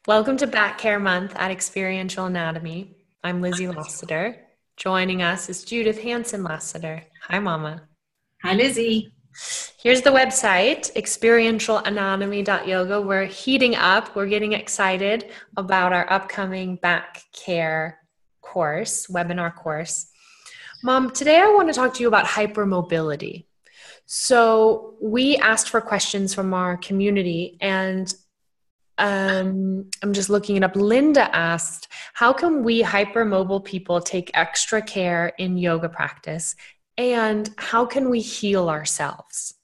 Welcome to Back Care Month at Experiential Anatomy. I'm Lizzie Lasater. Joining us is Judith Hansen Lasater. Hi, Mama. Hi, Lizzie. Here's the website, experientialanatomy.yoga. We're heating up. We're getting excited about our upcoming back care course, webinar course. Mom, today I want to talk to you about hypermobility. So we asked for questions from our community, and I'm just looking it up. Linda asked, how can we hypermobile people take extra care in yoga practice? And how can we heal ourselves?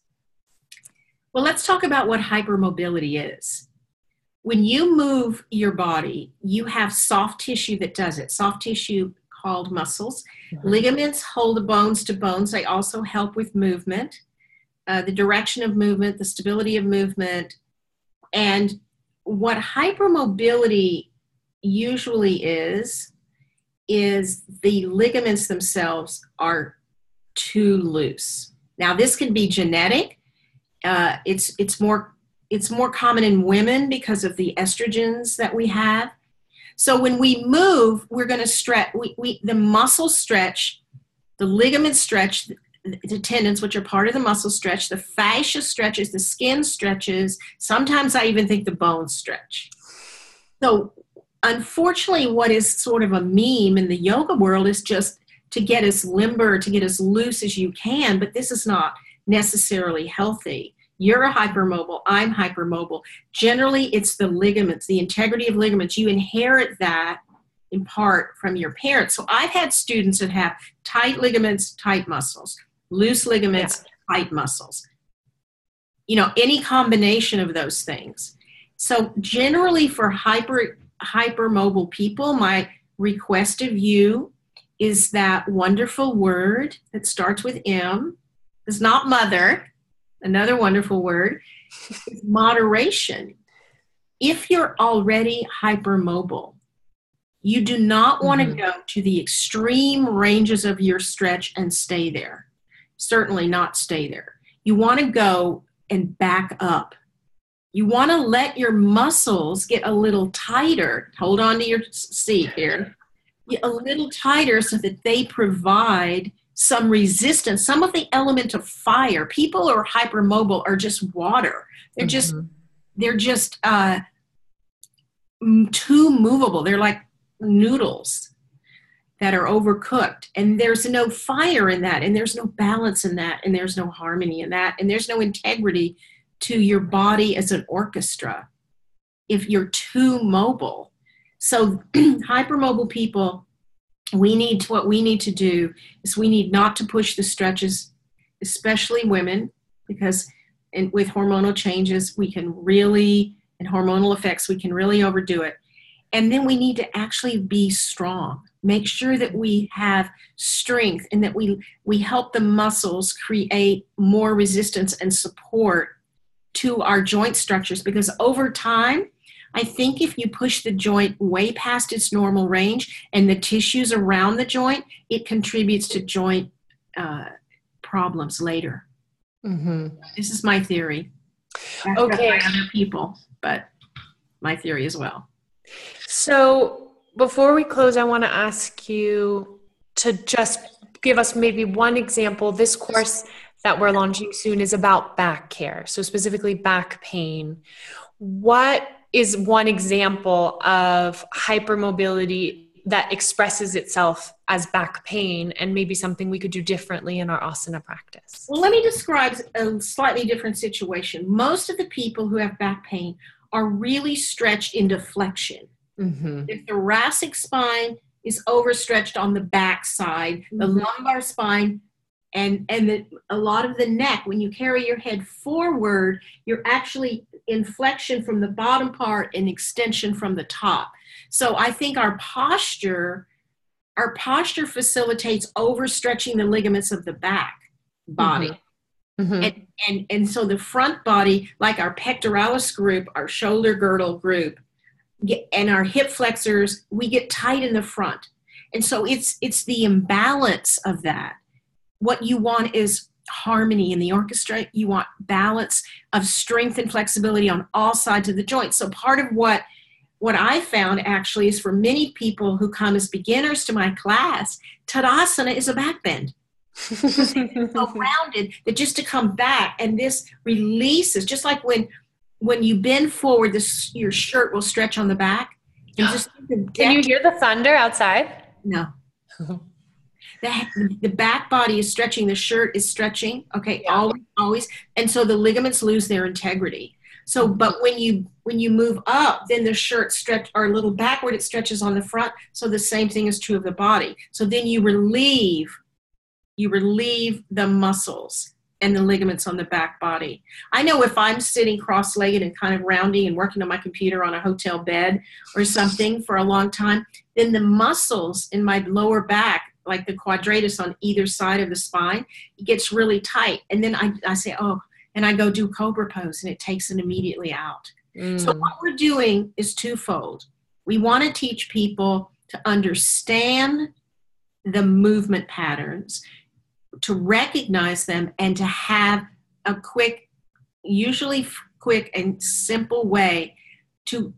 Well, let's talk about what hypermobility is. When you move your body, you have soft tissue that does it. Soft tissue called muscles. Mm-hmm. Ligaments hold the bones to bones. They also help with movement, the direction of movement, the stability of movement. And what hypermobility usually is the ligaments themselves are too loose. Now, this can be genetic. It's more common in women because of the estrogens that we have. So when we move, we're going to stretch. The muscles stretch, the ligaments stretch, the tendons, which are part of the muscle, stretch, the fascia stretches, the skin stretches. Sometimes I even think the bones stretch. So unfortunately, what is sort of a meme in the yoga world is just to get as limber, to get as loose as you can, but this is not necessarily healthy. You're a hypermobile, I'm hypermobile. Generally, it's the ligaments, the integrity of ligaments. You inherit that in part from your parents. So I've had students that have tight ligaments, tight muscles, loose ligaments, tight muscles. Any combination of those things. So generally for hypermobile people, my request of you is that wonderful word that starts with M. It's not mother. Another wonderful word is moderation. If you're already hypermobile, you do not want to go to the extreme ranges of your stretch and stay there. Certainly not stay there. You want to go and back up. You want to let your muscles get a little tighter. Hold on to your seat here. Get a little tighter so that they provide some resistance, some of the element of fire. People who are hypermobile are just water. They're just too movable. They're like noodles that are overcooked, and there's no fire in that, and there's no balance in that, and there's no harmony in that, and there's no integrity to your body as an orchestra if you're too mobile. So hypermobile people, what we need to do is we need not to push the stretches, especially women, because with hormonal changes, and hormonal effects, we can really overdo it. And then we need to actually be strong. Make sure that we have strength and that we help the muscles create more resistance and support to our joint structures. Because over time, I think if you push the joint way past its normal range and the tissues around the joint, it contributes to joint problems later. Mm-hmm. This is my theory. That's okay. By other people, but my theory as well. So before we close, I want to ask you to just give us maybe one example. This course that we're launching soon is about back care, so specifically back pain. What is one example of hypermobility that expresses itself as back pain, and maybe something we could do differently in our asana practice? Well, let me describe a slightly different situation. Most of the people who have back pain are really stretched into flexion. Mm-hmm. The thoracic spine is overstretched on the back side, the lumbar spine, and a lot of the neck. When you carry your head forward, you're actually in flexion from the bottom part and extension from the top. So I think our posture facilitates overstretching the ligaments of the back body. Mm-hmm. And so the front body, like our pectoralis group, our shoulder girdle group, and our hip flexors, we get tight in the front. And so it's the imbalance of that. What you want is harmony in the orchestra. You want balance of strength and flexibility on all sides of the joint. So part of what what I found actually is for many people who come as beginners to my class, Tadasana is a back bend. Because they've been so rounded that just to come back, and this releases, just like when you bend forward, your shirt will stretch on the back. And just Can you hear the thunder outside? No. The back body is stretching, the shirt is stretching. Okay, yeah. Always. And so the ligaments lose their integrity. So, but when you move up, then the shirt stretch or a little backward, it stretches on the front. So the same thing is true of the body. So then you relieve the muscles and the ligaments on the back body. I know if I'm sitting cross-legged and kind of rounding and working on my computer on a hotel bed or something for a long time, then the muscles in my lower back, like the quadratus on either side of the spine, it gets really tight. And then I say, oh, and I go do cobra pose, and it takes it immediately out. So what we're doing is twofold. We want to teach people to understand the movement patterns, to recognize them, and to have a usually quick and simple way to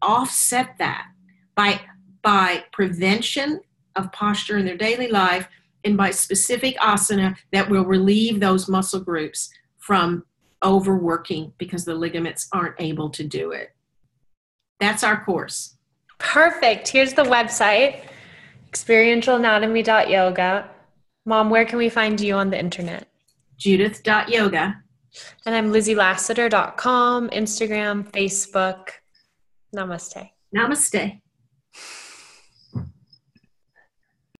offset that by prevention of posture in their daily life, and by specific asana that will relieve those muscle groups from overworking because the ligaments aren't able to do it. That's our course. Perfect. Here's the website, experientialanatomy.yoga. Mom, where can we find you on the internet? Judith.yoga. And I'm LizzieLasater.com, Instagram, Facebook. Namaste. Namaste.